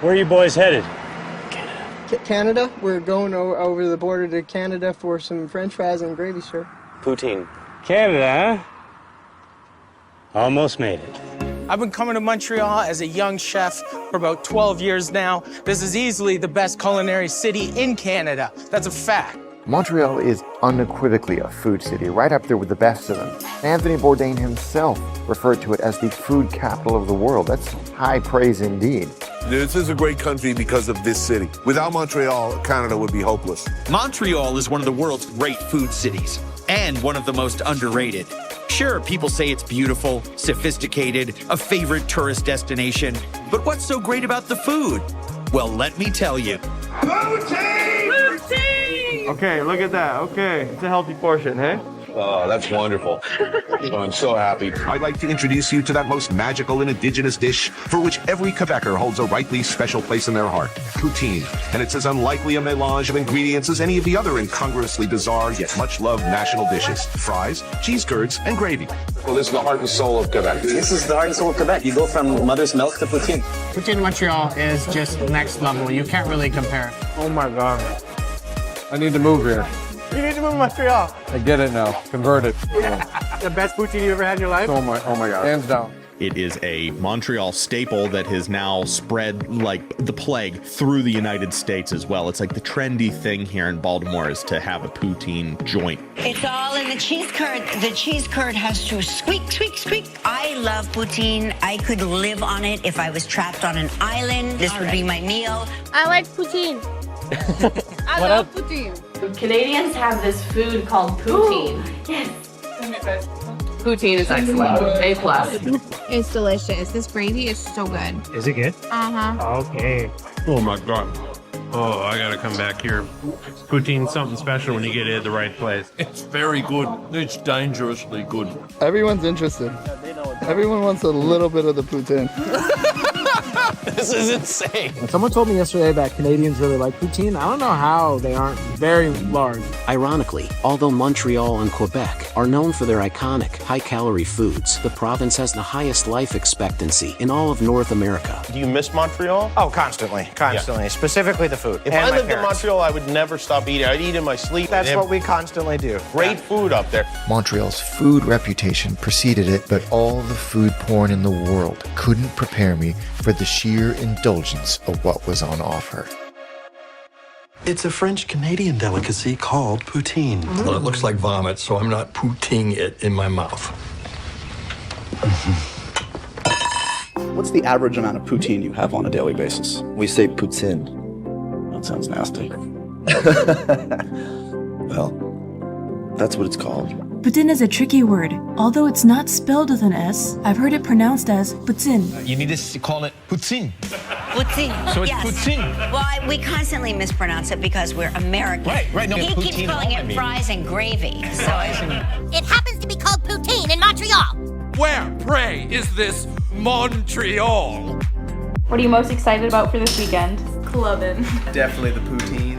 Where are you boys headed? Canada. We're going over the border to Canada for some French fries and gravy, sir. Poutine. Canada, huh? Almost made it. I've been coming to Montreal as a young chef for about 12 years now. This is easily the best culinary city in Canada. That's a fact. Montreal is unequivocally a food city, right up there with the best of them. Anthony Bourdain himself referred to it as the food capital of the world. That's high praise indeed. This is a great country because of this city. Without Montreal, Canada would be hopeless. Montreal is one of the world's great food cities and one of the most underrated. Sure, people say it's beautiful, sophisticated, a favorite tourist destination, but what's so great about the food? Well, let me tell you. Poutine! Poutine! Okay, look at that. Okay, it's a healthy portion, hey? Oh, that's wonderful. Oh, I'm so happy. I'd like to introduce you to that most magical and indigenous dish for which every Quebecer holds a rightly special place in their heart, poutine. And it's as unlikely a melange of ingredients as any of the other incongruously bizarre yet much-loved national dishes. Fries, cheese curds, and gravy. Well, this is the heart and soul of Quebec. This is the heart and soul of Quebec. You go from mother's milk to poutine. Poutine in Montreal is just next level. You can't really compare. Oh my God. I need to move here. You need to move to Montreal. I get it now. Converted. The best poutine you ever had in your life? Oh my God. Hands down. It is a Montreal staple that has now spread like the plague through the United States as well. It's like the trendy thing here in Baltimore is to have a poutine joint. It's all in the cheese curd. The cheese curd has to squeak, squeak, squeak. I love poutine. I could live on it if I was trapped on an island. This would be my meal. I like poutine. I love poutine. Canadians have this food called poutine. Yes. Poutine is excellent. A plus. It's delicious. This gravy is so good. Is it good? Uh-huh. Okay. Oh my God. Oh, I gotta come back here. Poutine's something special when you get it at the right place. It's very good. It's dangerously good. Everyone's interested. Everyone wants a little bit of the poutine. This is insane. Someone told me yesterday that Canadians really like poutine. I don't know how they aren't very large. Ironically, although Montreal and Quebec are known for their iconic, high-calorie foods, the province has the highest life expectancy in all of North America. Do you miss Montreal? Oh, constantly. Yeah. Specifically the food. If I lived in Montreal, I would never stop eating. I'd eat in my sleep. That's what we constantly do. Great food up there. Montreal's food reputation preceded it, but all the food porn in the world couldn't prepare me for the sheer indulgence of what was on offer. It's a French-Canadian delicacy called poutine. Well, it looks like vomit, so I'm not poutine it in my mouth. What's the average amount of poutine you have on a daily basis? We say poutine. That sounds nasty. Well, that's what it's called. Poutine is a tricky word. Although it's not spelled with an S, I've heard it pronounced as poutine. You need to call it poutine. Poutine. So it's yes. poutine. Well, we constantly mispronounce it because we're American. Right. No, he keeps poutine calling all, it fries and gravy. So it happens to be called poutine in Montreal. Where, pray, is this Montreal? What are you most excited about for this weekend? Clubbing. Definitely the poutine.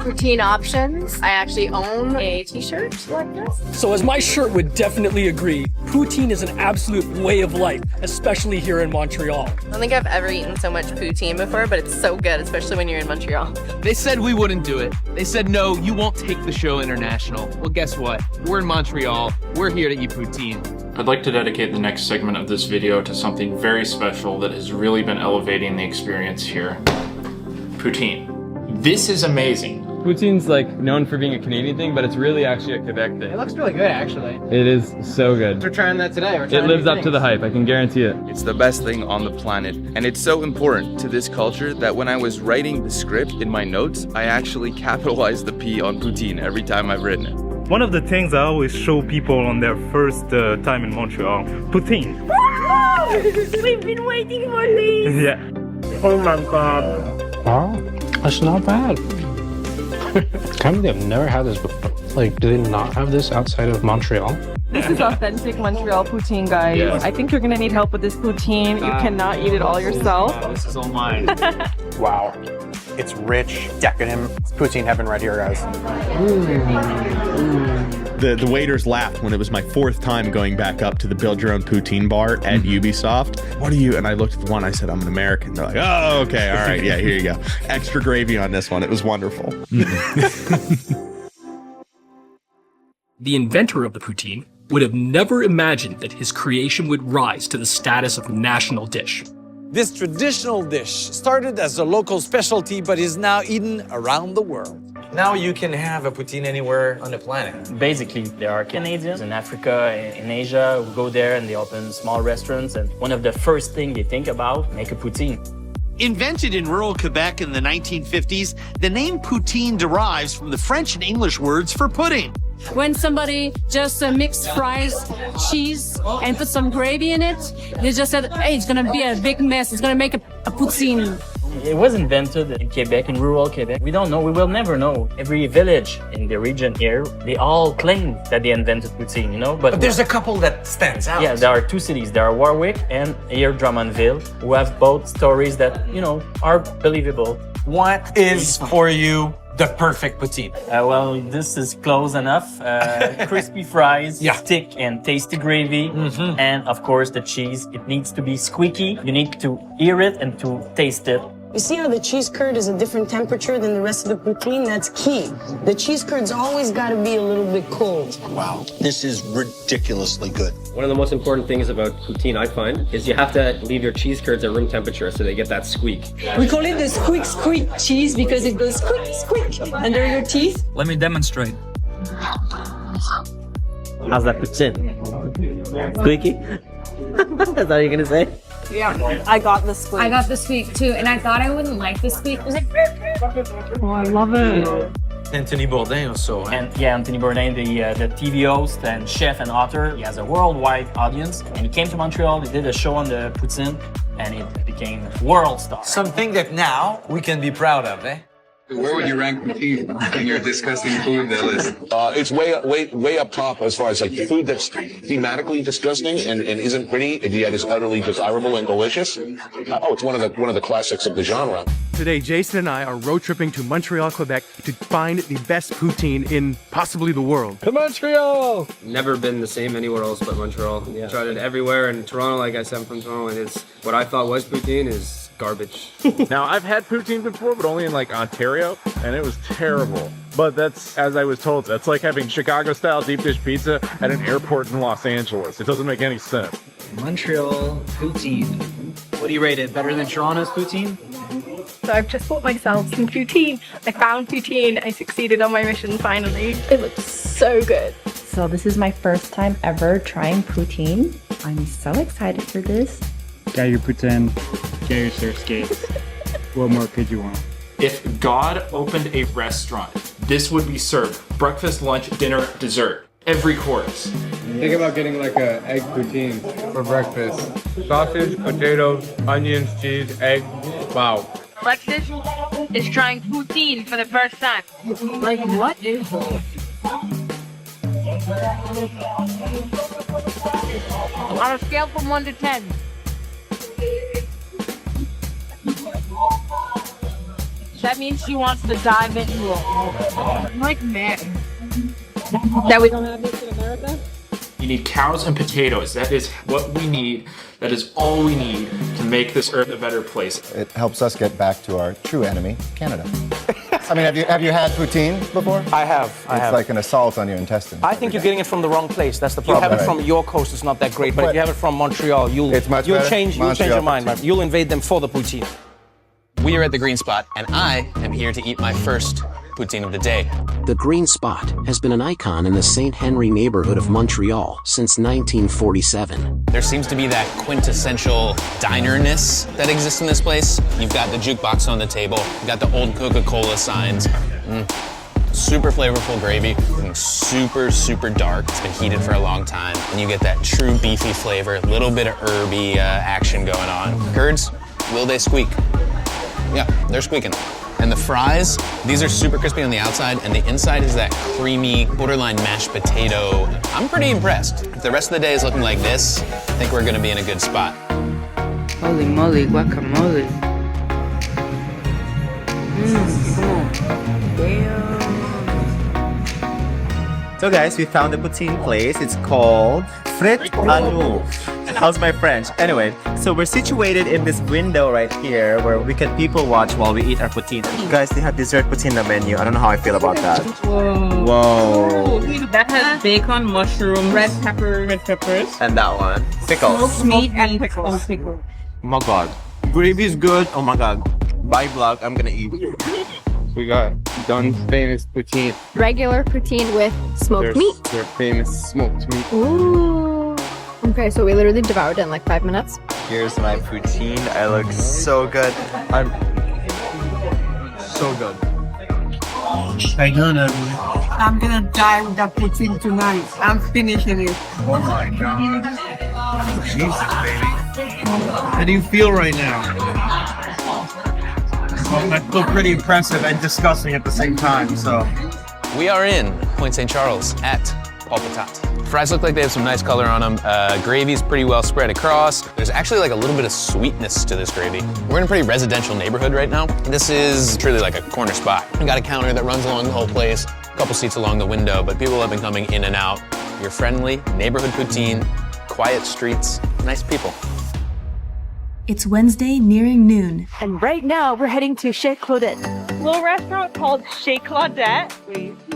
Poutine options. I actually own a t-shirt like this. So as my shirt would definitely agree, poutine is an absolute way of life, especially here in Montreal. I don't think I've ever eaten so much poutine before, but it's so good, especially when you're in Montreal. They said we wouldn't do it. They said, no, you won't take the show international. Well, guess what? We're in Montreal. We're here to eat poutine. I'd like to dedicate the next segment of this video to something very special that has really been elevating the experience here. Poutine. This is amazing. Poutine's like known for being a Canadian thing, but it's really actually a Quebec thing. It looks really good, actually. It is so good. We're trying that today. It lives up to the hype, I can guarantee it. It's the best thing on the planet, and it's so important to this culture that when I was writing the script in my notes, I actually capitalized the P on poutine every time I've written it. One of the things I always show people on their first time in Montreal, poutine. We've been waiting for this. Yeah. Oh my God. Wow, that's not bad. Can't believe I've never had this before. Like, do they not have this outside of Montreal? This is authentic Montreal poutine, guys. Yeah. I think you're gonna need help with this poutine. You cannot eat it all yourself. This is all mine. Wow. It's rich, decadent. It's poutine heaven right here, guys. The waiters laughed when it was my 4th time going back up to the build your own poutine bar at Ubisoft. What are you? And I looked at the one, I said, I'm an American. They're like, oh, okay, all right, yeah, here you go. Extra gravy on this one. It was wonderful. The inventor of the poutine would have never imagined that his creation would rise to the status of national dish. This traditional dish started as a local specialty, but is now eaten around the world. Now you can have a poutine anywhere on the planet. Basically, there are Canadians in Africa, in Asia, who go there and they open small restaurants, and one of the first things they think about, make a poutine. Invented in rural Quebec in the 1950s, the name poutine derives from the French and English words for pudding. When somebody just mixed fries, cheese, and put some gravy in it, they just said, hey, it's gonna be a big mess. It's gonna make a poutine. It was invented in Quebec, in rural Quebec. We don't know, we will never know. Every village in the region here, they all claim that they invented poutine, you know? But there's a couple that stands out. Yeah, there are 2 cities. There are Warwick and here Drummondville, who have both stories that, you know, are believable. What is for you the perfect poutine? Well, this is close enough. Crispy fries, thick and tasty gravy, and of course the cheese. It needs to be squeaky. You need to hear it and to taste it. You see how the cheese curd is a different temperature than the rest of the poutine? That's key. The cheese curd's always got to be a little bit cold. Wow, this is ridiculously good. One of the most important things about poutine, I find, is you have to leave your cheese curds at room temperature so they get that squeak. We call it the squeak squeak cheese because it goes squeak squeak under your teeth. Let me demonstrate. How's that poutine? Squeaky? Is that what you're gonna say? Yeah, I got the squeak. I got the squeak too, and I thought I wouldn't like the squeak. It was like, oh, I love it. Anthony Bourdain also. And yeah, Anthony Bourdain, the TV host and chef and author. He has a worldwide audience. And he came to Montreal, he did a show on the poutine, and it became world star. Something that now we can be proud of, eh? Where would you rank poutine in your disgusting food list? It's way up top as far as like food that's thematically disgusting and isn't pretty, and yet is utterly desirable and delicious. It's one of the classics of the genre. Today, Jason and I are road tripping to Montreal, Quebec to find the best poutine in possibly the world. To Montreal! Never been the same anywhere else but Montreal. Yeah. Tried it everywhere in Toronto, like I said, I'm from Toronto, and it's what I thought was poutine is garbage. Now, I've had poutine before, but only in like Ontario, and it was terrible. But that's, as I was told, that's like having Chicago-style deep dish pizza at an airport in Los Angeles. It doesn't make any sense. Montreal poutine. What do you rate it? Better than Toronto's poutine? So I've just bought myself some poutine. I found poutine. I succeeded on my mission finally. It looks so good. So this is my first time ever trying poutine. I'm so excited for this. Got your poutine, get your surf skates. What more could you want? If God opened a restaurant, this would be served. Breakfast, lunch, dinner, dessert. Every course. Think about getting like an egg poutine for breakfast. Sausage, potatoes, onions, cheese, egg. Wow. Breakfast is trying poutine for the first time. Like, what is this? On a scale from 1 to 10. That means she wants to dive into it. I'm like, man. That we don't have this in America? You need cows and potatoes. That is what we need. That is all we need to make this earth a better place. It helps us get back to our true enemy, Canada. I mean, have you had poutine before? I have. It's like an assault on your intestines. I think you're getting it from the wrong place. That's the problem. You have it from your coast, it's not that great. But if you have it from Montreal, you'll change your mind, man. You'll invade them for the poutine. We are at the Green Spot, and I am here to eat my first poutine of the day. The Green Spot has been an icon in the St. Henry neighborhood of Montreal since 1947. There seems to be that quintessential diner-ness that exists in this place. You've got the jukebox on the table, you've got the old Coca-Cola signs. Super flavorful gravy, super, super dark. It's been heated for a long time. And you get that true beefy flavor, a little bit of herby action going on. Curds, will they squeak? Yeah, they're squeaking. And the fries, these are super crispy on the outside, and the inside is that creamy, borderline mashed potato. I'm pretty impressed. If the rest of the day is looking like this, I think we're gonna be in a good spot. Holy moly, guacamole. Come on. Damn. So guys, we found a poutine place. It's called Frites Alors. How's my French? Anyway, so we're situated in this window right here where we can people watch while we eat our poutine. Guys, they have dessert poutine on the menu. I don't know how I feel about that. Whoa. Whoa. That has bacon, mushroom, red peppers. And that one. Pickles. Smoked meat and pickles. Oh my god. Gravy is good. Oh my god. Bye vlog. I'm gonna eat. We got Dun's famous poutine. Regular poutine with smoked meat. Their famous smoked meat. Ooh. Okay, so we literally devoured it in like 5 minutes. Here's my poutine. I look so good. I'm so good. I'm gonna die with that poutine tonight. I'm finishing it. Oh my god. Jesus, baby. How do you feel right now? I feel pretty impressive and disgusting at the same time, so. We are in Point St. Charles at Paul Patat. Fries look like they have some nice color on them. Gravy's pretty well spread across. There's actually like a little bit of sweetness to this gravy. We're in a pretty residential neighborhood right now. This is truly like a corner spot. We got a counter that runs along the whole place, a couple seats along the window, but people have been coming in and out. Your friendly neighborhood poutine, quiet streets, nice people. It's Wednesday, nearing noon. And right now, we're heading to Chez Claudette. Little restaurant called Chez Claudette.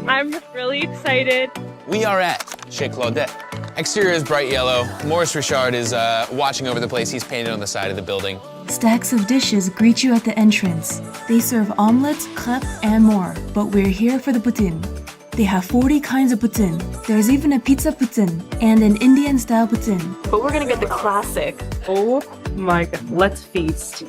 I'm really excited. We are at Chez Claudette. Exterior is bright yellow. Maurice Richard is watching over the place. He's painted on the side of the building. Stacks of dishes greet you at the entrance. They serve omelets, crêpes, and more. But we're here for the poutine. They have 40 kinds of poutine. There's even a pizza poutine and an Indian-style poutine. But we're gonna get the classic. Oh my god, let's feast.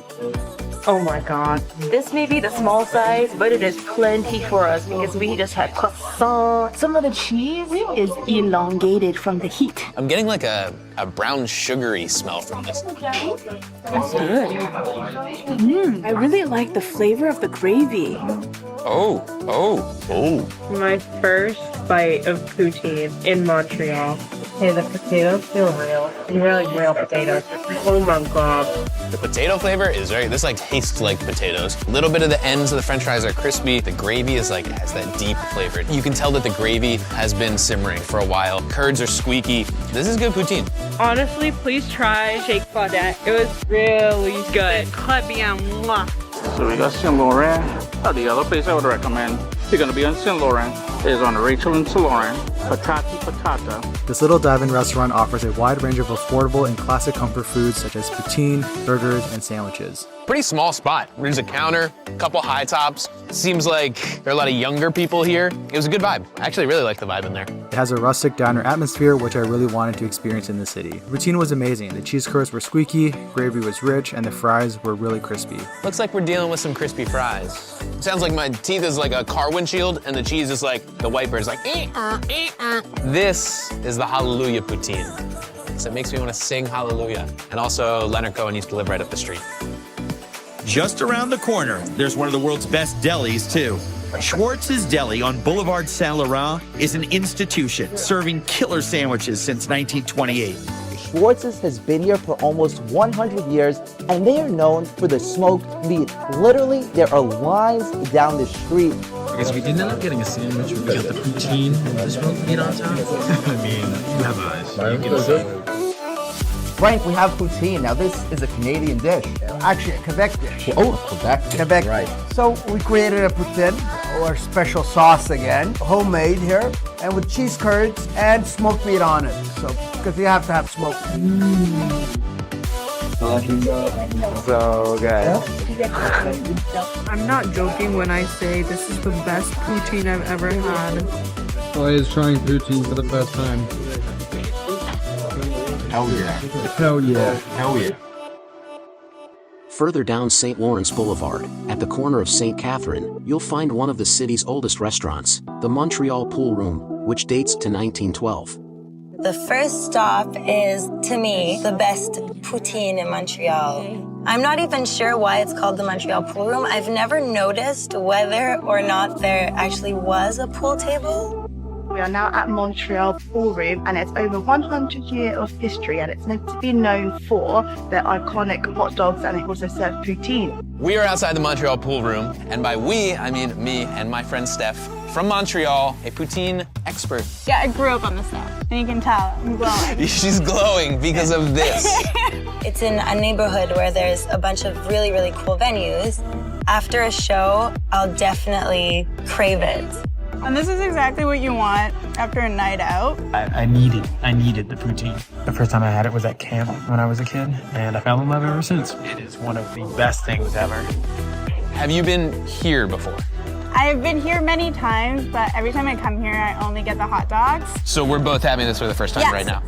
Oh my god. This may be the small size, but it is plenty for us because we just had croissant. Some of the cheese is elongated from the heat. I'm getting like a brown sugary smell from this. That's good. I really like the flavor of the gravy. Oh. My first bite of poutine in Montreal. Hey, the potatoes feel real. Really real potatoes. Oh my god. The potato flavor is this like tastes like potatoes. A little bit of the ends of the french fries are crispy. The gravy is like, has that deep flavor. You can tell that the gravy has been simmering for a while. Curds are squeaky. This is good poutine. Honestly, please try Chez Claudette. It was really good. Très bien, moi. So we got St. Laurent. The other place I would recommend, if you're gonna be on St. Laurent, is on Rachel and St. Laurent, Patati Patata. This little dive-in restaurant offers a wide range of affordable and classic comfort foods such as poutine, burgers, and sandwiches. Pretty small spot. There's a counter, a couple high tops. Seems like there are a lot of younger people here. It was a good vibe. I actually really like the vibe in there. It has a rustic diner atmosphere, which I really wanted to experience in the city. The poutine was amazing. The cheese curds were squeaky, gravy was rich, and the fries were really crispy. Looks like we're dealing with some crispy fries. Sounds like my teeth is like a car windshield, and the cheese is like the wiper is like, This is the Hallelujah poutine. So it makes me want to sing Hallelujah. And also, Leonard Cohen used to live right up the street. Just around the corner, there's one of the world's best delis, too. Schwartz's Deli on Boulevard Saint-Laurent is an institution serving killer sandwiches since 1928. Schwartz's has been here for almost 100 years, and they are known for the smoked meat. Literally, there are lines down the street. Because we didn't end up getting a sandwich, we got the poutine and the smoked meat on top. I mean, you have eyes. You can see. Frank, we have poutine. Now, this is a Canadian dish. Actually, a Quebec dish. Oh, Quebec. Right. So we created a poutine, or special sauce again, homemade here, and with cheese curds and smoked meat on it. So, because you have to have smoked meat. So good. I'm not joking when I say this is the best poutine I've ever had. Boy is trying poutine for the first time. Hell yeah. Hell yeah. Hell yeah. Further down St. Lawrence Boulevard, at the corner of St. Catherine, you'll find one of the city's oldest restaurants, the Montreal Pool Room, which dates to 1912. The first stop is, to me, the best poutine in Montreal. I'm not even sure why it's called the Montreal Pool Room. I've never noticed whether or not there actually was a pool table. We are now at Montreal Pool Room, and it's over 100 years of history, and it's meant to be known for their iconic hot dogs, and it also serves poutine. We are outside the Montreal Pool Room, and by we, I mean me and my friend Steph. from Montreal, a poutine expert. Yeah, I grew up on the stuff, and you can tell I'm glowing. She's glowing because of this. It's in a neighborhood where there's a bunch of really, really cool venues. After a show, I'll definitely crave it. And this is exactly what you want after a night out. I needed the poutine. The first time I had it was at camp when I was a kid, and I fell in love ever since. It is one of the best things ever. Have you been here before? I've been here many times, but every time I come here, I only get the hot dogs. So we're both having this for the first time right now.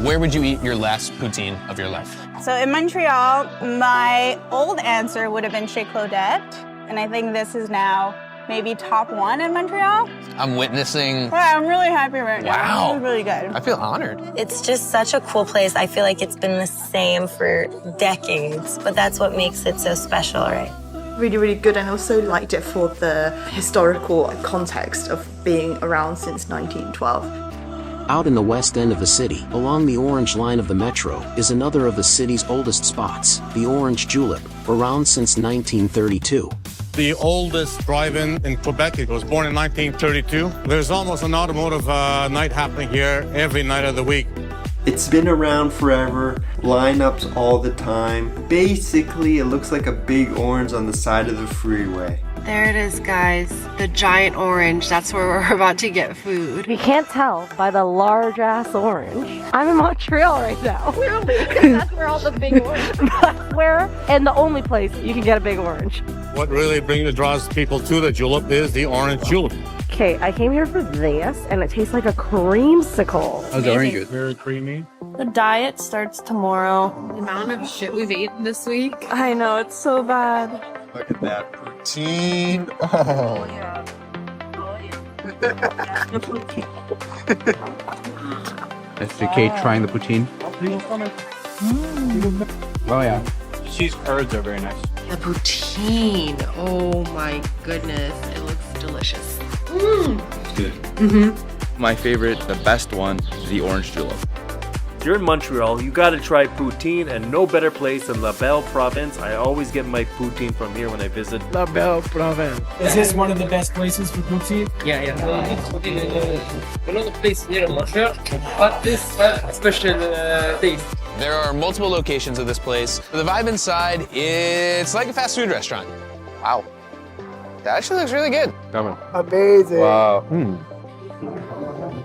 Where would you eat your last poutine of your life? So in Montreal, my old answer would have been Chez Claudette. And I think this is now maybe top 1 in Montreal. I'm witnessing. Wow, I'm really happy right now. Wow. This is really good. I feel honored. It's just such a cool place. I feel like it's been the same for decades, but that's what makes it so special, right? Really, really good, and also liked it for the historical context of being around since 1912. Out in the west end of the city, along the orange line of the metro, is another of the city's oldest spots, the Orange Julep, around since 1932. The oldest drive-in in Quebec. It was born in 1932. There's almost an automotive night happening here every night of the week. It's been around forever, lineups all the time. Basically, it looks like a big orange on the side of the freeway. There it is, guys. The giant orange. That's where we're about to get food. You can't tell by the large ass orange. I'm in Montreal right now. Clearly, that's where all the big orange. That's where, and the only place you can get a big orange. What really draws people to the julep is the orange julep. Okay, I came here for this, and it tastes like a creamsicle. How's the orange? Very creamy. The diet starts tomorrow. The amount of shit we've eaten this week. I know, it's so bad. Look at that poutine. Oh. That's the Kate trying the poutine. Oh yeah. Cheese curds are very nice. The poutine. Oh my goodness. It looks delicious. It's good. Mm-hmm. My favorite, the best one, is the orange julep. If you're in Montreal, you gotta try poutine, and no better place than La Belle Province. I always get my poutine from here when I visit La Belle Province. Is this one of the best places for poutine? Yeah. Another place near Montreal, but this special taste. There are multiple locations of this place. The vibe inside, it's like a fast food restaurant. Wow. That actually looks really good. Amazing. Wow.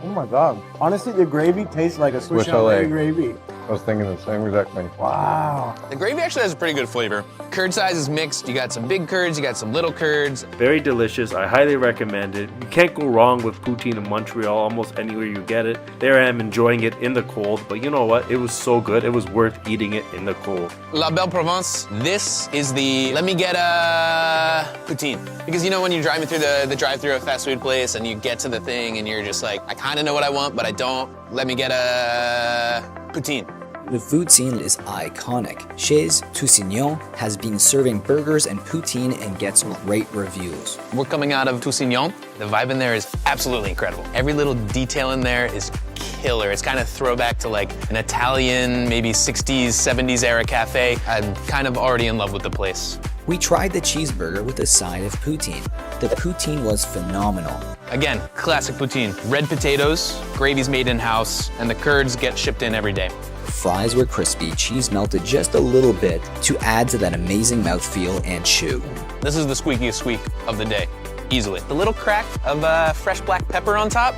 Oh my God. Honestly, the gravy tastes like a Swiss chalet gravy. I was thinking the same exact thing. Wow. The gravy actually has a pretty good flavor. Curd size is mixed. You got some big curds, you got some little curds. Very delicious. I highly recommend it. You can't go wrong with poutine in Montreal, almost anywhere you get it. There I am enjoying it in the cold, but you know what? It was so good. It was worth eating it in the cold. La Belle Province, this is the let me get a poutine. Because you know when you're driving through the drive-through of a fast food place and you get to the thing and you're just like, I kind of know what I want, but I don't. Let me get a poutine. The food scene is iconic. Chez Tousignant has been serving burgers and poutine and gets great reviews. We're coming out of Tousignant. The vibe in there is absolutely incredible. Every little detail in there is killer. It's kind of throwback to like an Italian, maybe 60s, 70s era cafe. I'm kind of already in love with the place. We tried the cheeseburger with a side of poutine. The poutine was phenomenal. Again, classic poutine. Red potatoes, gravy's made in-house, and the curds get shipped in every day. Fries were crispy, cheese melted just a little bit to add to that amazing mouthfeel and chew. This is the squeakiest squeak of the day, easily. The little crack of fresh black pepper on top.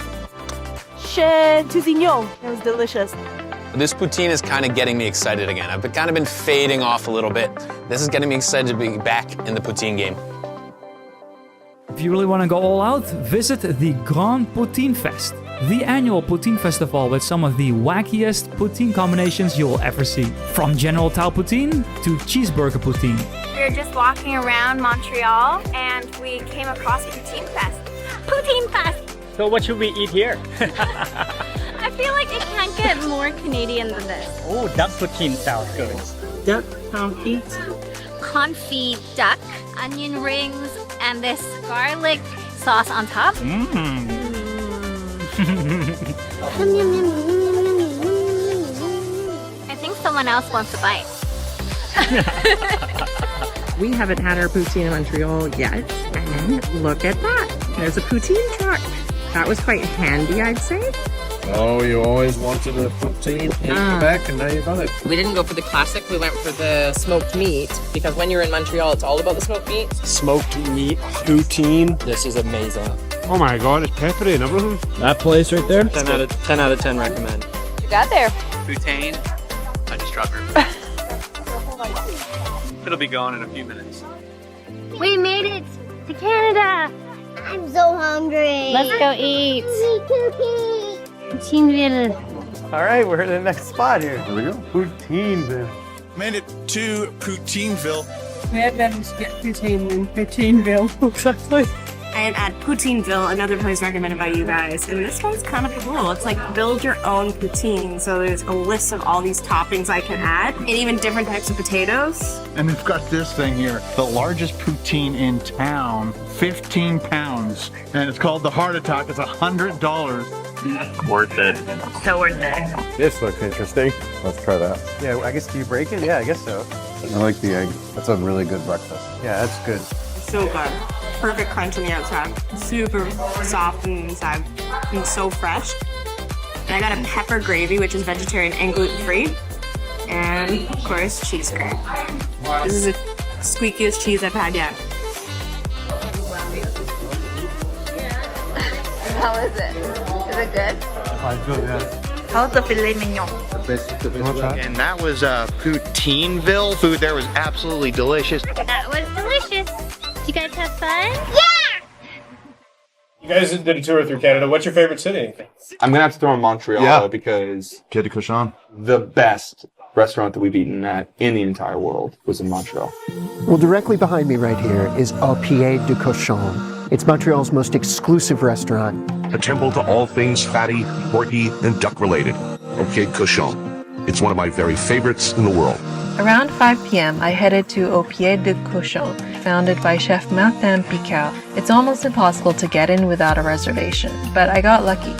Chez Tousignant. It was delicious. This poutine is kind of getting me excited again. I've kind of been fading off a little bit. This is getting me excited to be back in the poutine game. If you really want to go all out, visit the Grand Poutine Fest, the annual poutine festival with some of the wackiest poutine combinations you'll ever see. From General Tao poutine to cheeseburger poutine. We were just walking around Montreal and we came across Poutine Fest. Poutine Fest! So what should we eat here? I feel like it can't get more Canadian than this. Oh, duck poutine sounds good. Duck confit. Confit duck, onion rings, and this garlic sauce on top. I think someone else wants a bite. We haven't had our poutine in Montreal yet. And look at that. There's a poutine truck. That was quite handy, I'd say. Oh, you always wanted a poutine in Quebec, and now you got it. We didn't go for the classic, we went for the smoked meat, because when you're in Montreal, it's all about the smoked meat. Smoked meat, poutine. This is amazing. Oh my god, it's peppery and everything. That place right there? 10 out of 10 recommend. You got there. Poutine. I just dropped her. It'll be gone in a few minutes. We made it to Canada. I'm so hungry. Let's go eat. Poutineville. All right, we're in the next spot here. Here we go. Poutineville. Made it to Poutineville. We had them to get poutine in Poutineville. Exactly. I am at Poutineville, another place recommended by you guys. And this one's kind of cool. It's like build your own poutine. So there's a list of all these toppings I can add and even different types of potatoes. And we've got this thing here, the largest poutine in town, 15 pounds. And it's called the Heart Attack. It's $100. Worth it. So worth it. This looks interesting. Let's try that. Yeah, I guess, do you break it? Yeah, I guess so. I like the egg. That's a really good breakfast. Yeah, that's good. So good. Perfect crunch on the outside. Super soft on the inside. And so fresh. And I got a pepper gravy, which is vegetarian and gluten-free. And, of course, cheese curd. This is the squeakiest cheese I've had yet. How is it? Is it good? It's good, yeah. How's the filet mignon? And that was Poutineville. Food there was absolutely delicious. That was delicious. Did you guys have fun? You guys did a tour through Canada. What's your favorite city? I'm gonna have to throw in Montreal because Pied de Cochon. the best restaurant that we've eaten at in the entire world was in Montreal. Well, directly behind me right here is Pied de Cochon. It's Montreal's most exclusive restaurant. A temple to all things fatty, porky, and duck-related. Pied de Cochon. It's one of my very favorites in the world. Around 5 p.m., I headed to Pied de Cochon, founded by Chef Martin Picard. It's almost impossible to get in without a reservation, but I got lucky.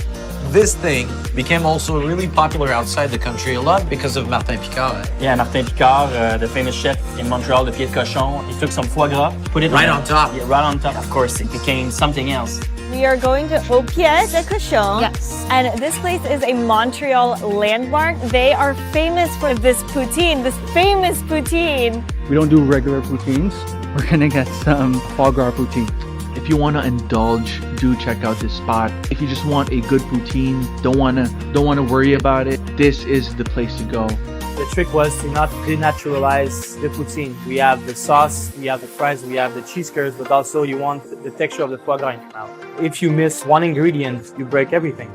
This thing became also really popular outside the country a lot because of Martin Picard. Yeah, Martin Picard, the famous chef in Montreal, the Pied de Cochon, he took some foie gras, put it Right on top. Yeah, right on top. Of course, it became something else. We are going to Pied de Cochon. Yes. And this place is a Montreal landmark. They are famous for this poutine, this famous poutine. We don't do regular poutines. We're gonna get some foie gras poutine. If you want to indulge, do check out this spot. If you just want a good poutine, don't wanna worry about it, this is the place to go. The trick was to not denaturalize the poutine. We have the sauce, we have the fries, we have the cheese curds, but also you want the texture of the foie gras in your mouth. If you miss one ingredient, you break everything.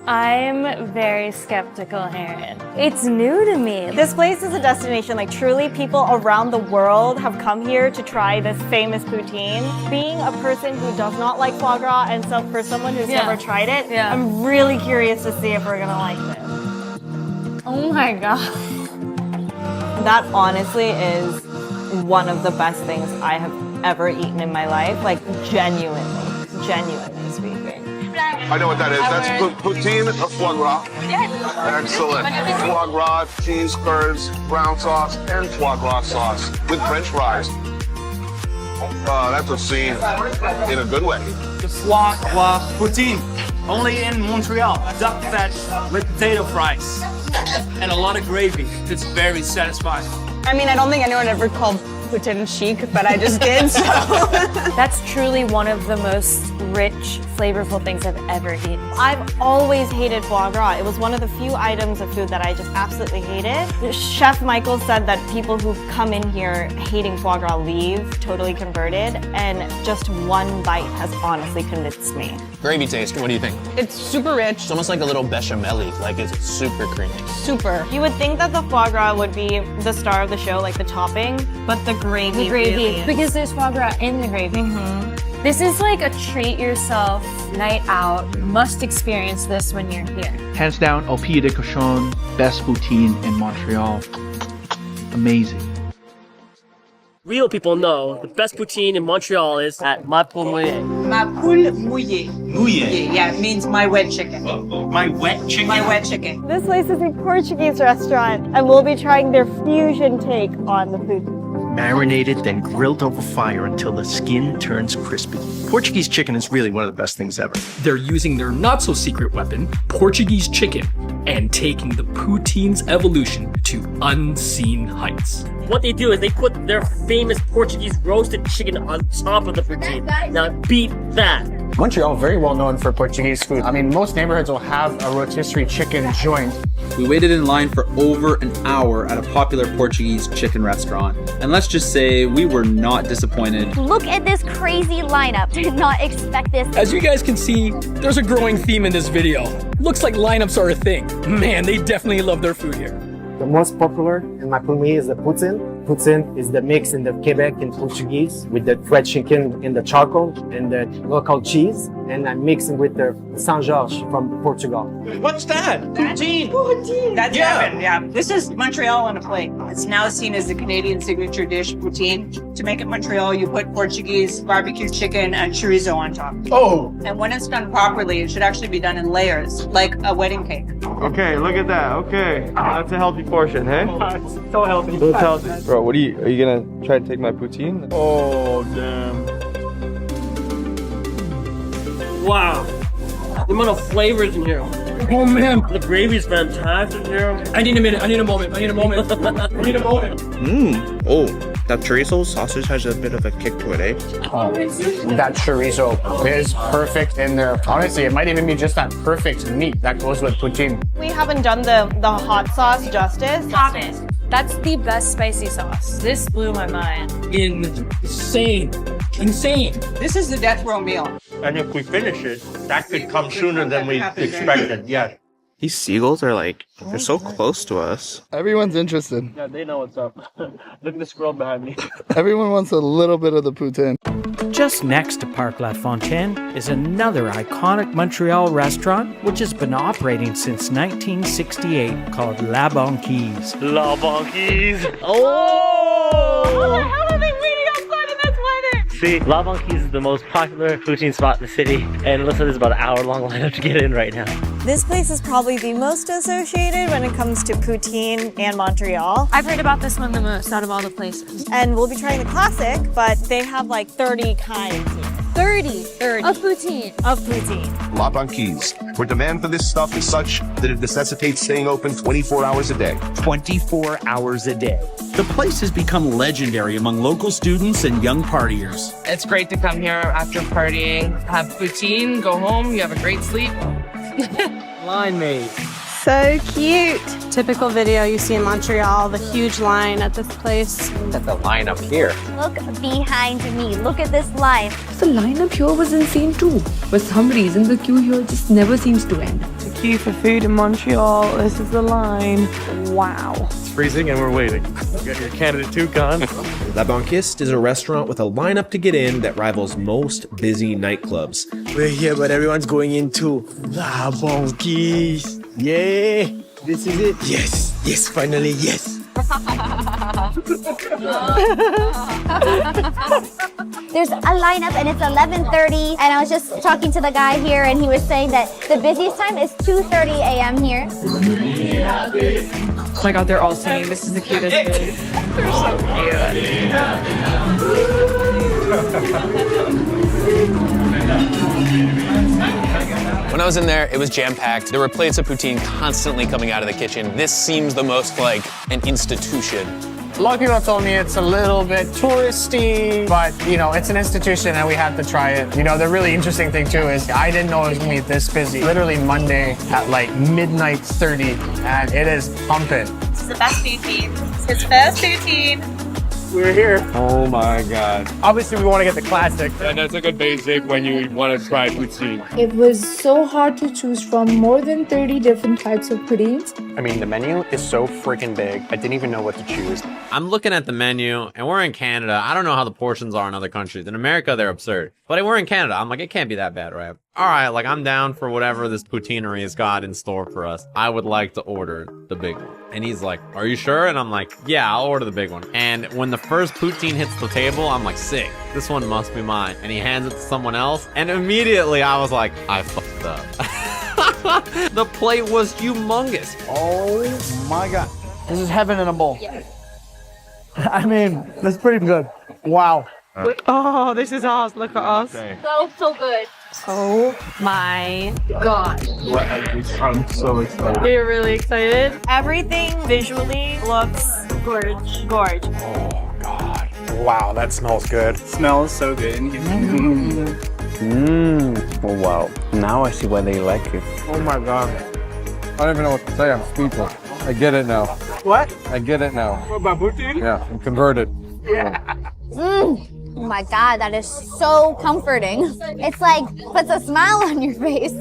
I'm very skeptical, Aaron. It's new to me. This place is a destination. Like, truly, people around the world have come here to try this famous poutine. Being a person who does not like foie gras, and so for someone who's never tried it, I'm really curious to see if we're gonna like this. Oh my God. That honestly is one of the best things I have ever eaten in my life. Like, genuinely speaking. I know what that is. That's poutine of foie gras. Excellent. Foie gras, cheese curds, brown sauce, and foie gras sauce with French fries. That's a scene in a good way. The foie gras poutine, only in Montreal. Duck fat with potato fries and a lot of gravy. It's very satisfying. I mean, I don't think anyone ever called poutine chic, but I just did, so. That's truly one of the most rich, flavorful things I've ever eaten. I've always hated foie gras. It was one of the few items of food that I just absolutely hated. Chef Michael said that people who come in here hating foie gras leave totally converted, and just one bite has honestly convinced me. Gravy taste, what do you think? It's super rich. It's almost like a little bechamel-y, like it's super creamy. Super. You would think that the foie gras would be the star of the show, like the topping, but the gravy really is. Because there's foie gras in the gravy. This is like a treat yourself night out. You must experience this when you're here. Hands down, Pied de Cochon, best poutine in Montreal. Amazing. Real people know the best poutine in Montreal is at Ma Poule Mouillée. Ma Poule Mouillée. Mouillée? Yeah, it means my wet chicken. My wet chicken? My wet chicken. This place is a Portuguese restaurant, and we'll be trying their fusion take on the food. marinated, then grilled over fire until the skin turns crispy. Portuguese chicken is really one of the best things ever. They're using their not-so-secret weapon, Portuguese chicken, and taking the poutine's evolution to unseen heights. What they do is they put their famous Portuguese roasted chicken on top of the poutine. Now beat that. Montreal, very well known for Portuguese food. I mean, most neighborhoods will have a rotisserie chicken joint. We waited in line for over an hour at a popular Portuguese chicken restaurant. And let's just say we were not disappointed. Look at this crazy lineup. Did not expect this. As you guys can see, there's a growing theme in this video. Looks like lineups are a thing. Man, they definitely love their food here. The most popular in my Poule Mouillée is the Poutine. Poutine is the mix in the Quebec in Portuguese with the fried chicken in the charcoal and the local cheese. And I'm mixing with the Saint-Georges from Portugal. What's that? Poutine. Poutine. That's heaven, yeah. This is Montreal on a plate. It's now seen as the Canadian signature dish, poutine. To make it Montreal, you put Portuguese barbecue chicken and chorizo on top. Oh! And when it's done properly, it should actually be done in layers, like a wedding cake. Okay, look at that. Okay, that's a healthy portion, hey? So healthy. So healthy. Bro, are you gonna try to take my poutine? Oh, damn. Wow. The amount of flavors in here. Oh man. The gravy's fantastic here. I need a minute. I need a moment. I need a moment. I need a moment. Oh, that chorizo sausage has a bit of a kick to it, eh? That chorizo is perfect in there. Honestly, it might even be just that perfect meat that goes with poutine. We haven't done the hot sauce justice. Stop it. That's the best spicy sauce. This blew my mind. Insane. Insane. This is the death row meal. And if we finish it, that could come sooner than we expected, yes. These seagulls are like, they're so close to us. Everyone's interested. Yeah, they know what's up. Look at the squirrel behind me. Everyone wants a little bit of the poutine. Just next to Parc La Fontaine is another iconic Montreal restaurant which has been operating since 1968 called La Banquise. La Banquise. Oh! How the hell are they waiting outside in this weather? See, La Banquise is the most popular poutine spot in the city, and it looks like there's about an hour-long lineup to get in right now. This place is probably the most associated when it comes to poutine and Montreal. I've heard about this one the most out of all the places. And we'll be trying the classic, but they have like 30 kinds here. 30 of poutine. Of poutine. La Banquise, where demand for this stuff is such that it necessitates staying open 24 hours a day. 24 hours a day. The place has become legendary among local students and young partiers. It's great to come here after partying, have poutine, go home, you have a great sleep. Line mate. So cute. Typical video you see in Montreal, the huge line at this place. Look at the line up here. Look behind me. Look at this line. The line up here was insane too. For some reason, the queue here just never seems to end. The queue for food in Montreal. This is the line. Wow. It's freezing and we're waiting. You got your Canada 2 gone. La Banquise is a restaurant with a lineup to get in that rivals most busy nightclubs. We're here, but everyone's going into La Banquise. Yeah, this is it. Yes, yes, finally, yes. There's a lineup and it's 11:30, and I was just talking to the guy here and he was saying that the busiest time is 2:30 a.m. here. Oh my god, they're all singing. This is the cutest thing. They're so When I was in there, it was jam-packed. There were plates of poutine constantly coming out of the kitchen. This seems the most like an institution. A lot of people have told me it's a little bit touristy, but you know, it's an institution and we have to try it. You know, the really interesting thing too is I didn't know it was gonna be this busy. Literally Monday at like midnight 30, and it is pumping. This is the best poutine. It's his first poutine. We're here. Oh my god. Obviously, we want to get the classic. And that's a good basic when you want to try poutine. It was so hard to choose from more than 30 different types of poutines. I mean, the menu is so freaking big. I didn't even know what to choose. I'm looking at the menu, and we're in Canada. I don't know how the portions are in other countries. In America, they're absurd. But we're in Canada. I'm like, it can't be that bad, right? All right, like, I'm down for whatever this poutineery has got in store for us. I would like to order the big one. And he's like, are you sure? And I'm like, yeah, I'll order the big one. And when the first poutine hits the table, I'm like, sick. This one must be mine. And he hands it to someone else. And immediately I was like, I fucked up. The plate was humongous. Oh my god. This is heaven in a bowl. Yeah. I mean, that's pretty good. Wow. Oh, this is us. Look at us. So good. Oh my god. I'm so excited. You're really excited? Everything visually looks gorge. Oh god. Wow, that smells good. Smells so good. Oh wow. Now I see why they like it. Oh my god. I don't even know what to say. I'm speechless. I get it now. What? I get it now. What about poutine? Yeah, I'm converted. Yeah. Oh my god, that is so comforting. It's like puts a smile on your face.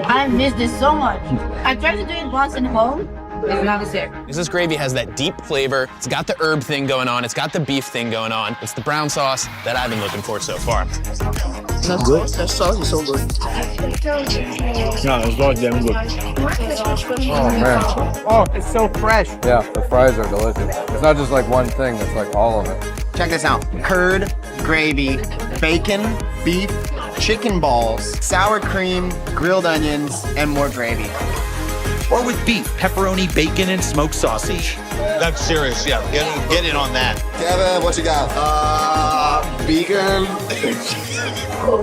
I miss this so much. I tried to do it once in home. It's not the same. This gravy has that deep flavor. It's got the herb thing going on. It's got the beef thing going on. It's the brown sauce that I've been looking for so far. That's good. That sauce is so good. Yeah, it's so damn good. Oh man. Oh, it's so fresh. Yeah, the fries are delicious. It's not just like one thing, it's like all of it. Check this out. Curd, gravy, bacon, beef, chicken balls, sour cream, grilled onions, and more gravy. Or with beef, pepperoni, bacon, and smoked sausage. That's serious, yeah. Get in on that. Kevin, what you got? Vegan.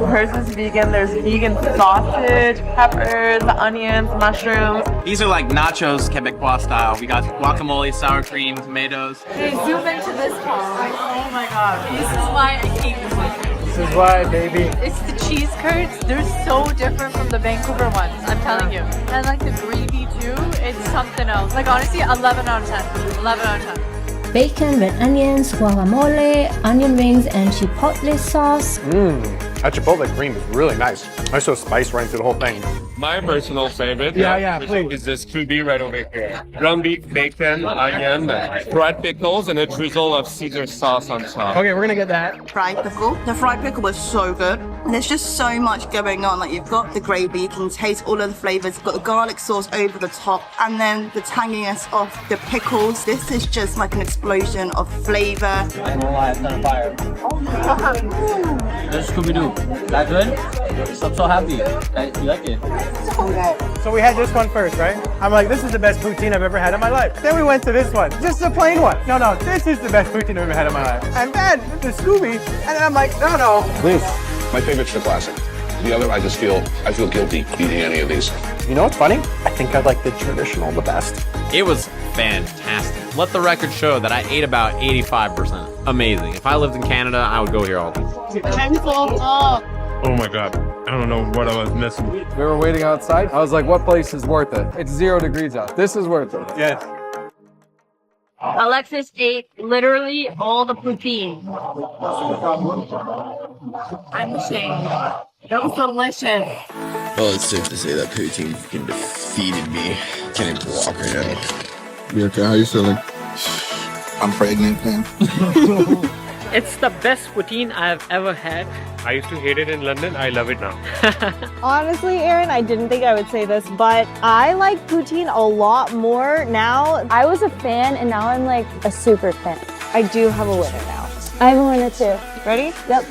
Hers is vegan. There's vegan sausage, peppers, onions, mushrooms. These are like nachos Quebecois style. We got guacamole, sour cream, tomatoes. Hey, zoom into this part. Oh my god. This is why I hate this one. This is why, baby. It's the cheese curds. They're so different from the Vancouver ones, I'm telling you. And like the gravy too, it's something else. Like honestly, 11 out of 10. 11 out of 10. Bacon, red onions, guacamole, onion rings, and chipotle sauce. That chipotle cream is really nice. Nice little spice running through the whole thing. My personal favorite is this 2B right over here. Ground beef, bacon, onion, fried pickles, and a drizzle of Caesar sauce on top. Okay, we're gonna get that. Fried pickle. The fried pickle was so good. And there's just so much going on. Like you've got the gravy, you can taste all of the flavors. You've got the garlic sauce over the top, and then the tanginess of the pickles. This is just like an explosion of flavor. I'm gonna lie, it's on fire. Oh my god. This is Scooby-Doo. That good? I'm so happy. You like it? So we had this one first, right? I'm like, this is the best poutine I've ever had in my life. Then we went to this one, just a plain one. No, this is the best poutine I've ever had in my life. And then the Scooby, and then I'm like, no. This. My favorite's the classic. The other, I feel guilty eating any of these. You know what's funny? I think I like the traditional the best. It was fantastic. Let the record show that I ate about 85%. Amazing. If I lived in Canada, I would go here all the time. Oh my god. I don't know what I was missing. We were waiting outside. I was like, what place is worth it? It's 0 degrees out. This is worth it. Yes. Alexis ate literally all the poutine. I'm ashamed. That was delicious. Well, it's safe to say that poutine fucking defeated me. Can't even walk right now. You okay? How you feeling? I'm pregnant, man. It's the best poutine I've ever had. I used to hate it in London. I love it now. Honestly, Aaron, I didn't think I would say this, but I like poutine a lot more now. I was a fan and now I'm like a super fan. I do have a winner now. I have a winner too. Ready? Yep.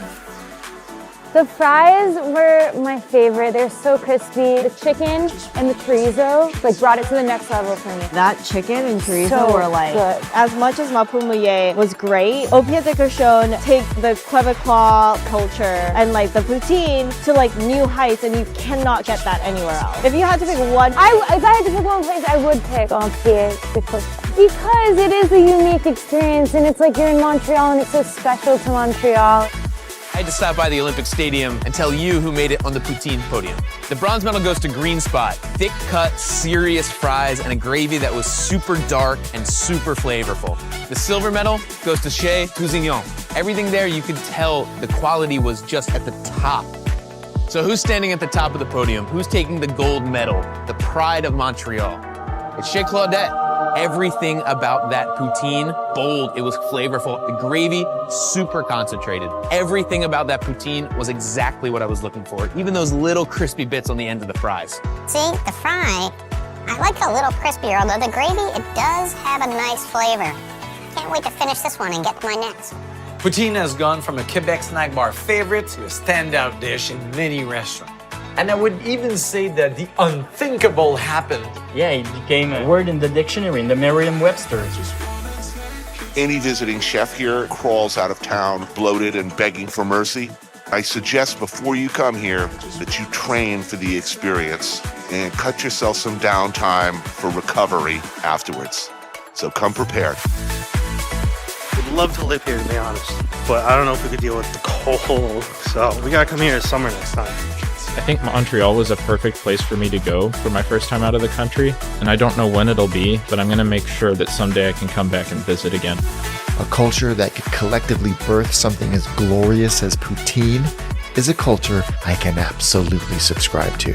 The fries were my favorite. They're so crispy. The chicken and the chorizo like brought it to the next level for me. That chicken and chorizo So were like, good. as much as ma Poule Mouillée was great, Pied de Cochon take the Quebecois culture and like the poutine to like new heights, and you cannot get that anywhere else. If you had to pick one, If I had to pick one place, I would pick Pied de Cochon because it is a unique experience and it's like you're in Montreal and it's so special to Montreal. I had to stop by the Olympic Stadium and tell you who made it on the poutine podium. The bronze medal goes to Green Spot. Thick cut, serious fries and a gravy that was super dark and super flavorful. The silver medal goes to Chez Tousignant. Everything there, you could tell the quality was just at the top. So who's standing at the top of the podium? Who's taking the gold medal? The pride of Montreal. It's Chez Claudette. Everything about that poutine, bold, it was flavorful. The gravy, super concentrated. Everything about that poutine was exactly what I was looking for, even those little crispy bits on the end of the fries. See, the fry, I like it a little crispier, although the gravy, it does have a nice flavor. Can't wait to finish this one and get to my next. Poutine has gone from a Quebec snack bar favorite to a standout dish in many restaurants. And I would even say that the unthinkable happened. Yeah, it became a word in the dictionary, in the Merriam-Webster. Any visiting chef here crawls out of town bloated and begging for mercy. I suggest before you come here that you train for the experience and cut yourself some downtime for recovery afterwards. So come prepared. Would love to live here, to be honest, but I don't know if we could deal with the cold, so we gotta come here in summer next time. I think Montreal was a perfect place for me to go for my first time out of the country, and I don't know when it'll be, but I'm gonna make sure that someday I can come back and visit again. A culture that could collectively birth something as glorious as poutine is a culture I can absolutely subscribe to.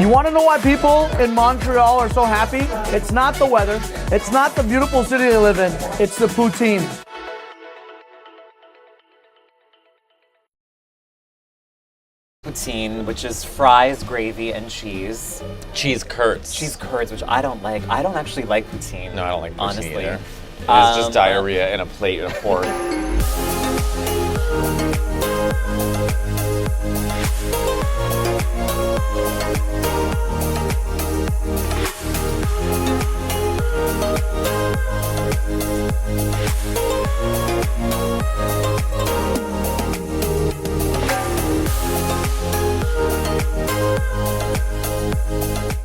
You want to know why people in Montreal are so happy? It's not the weather. It's not the beautiful city they live in. It's the poutine. Poutine, which is fries, gravy, and cheese. Cheese curds. Cheese curds, which I don't like. I don't actually like poutine. No, I don't like poutine honestly. either. It's just diarrhea in a plate and a fork.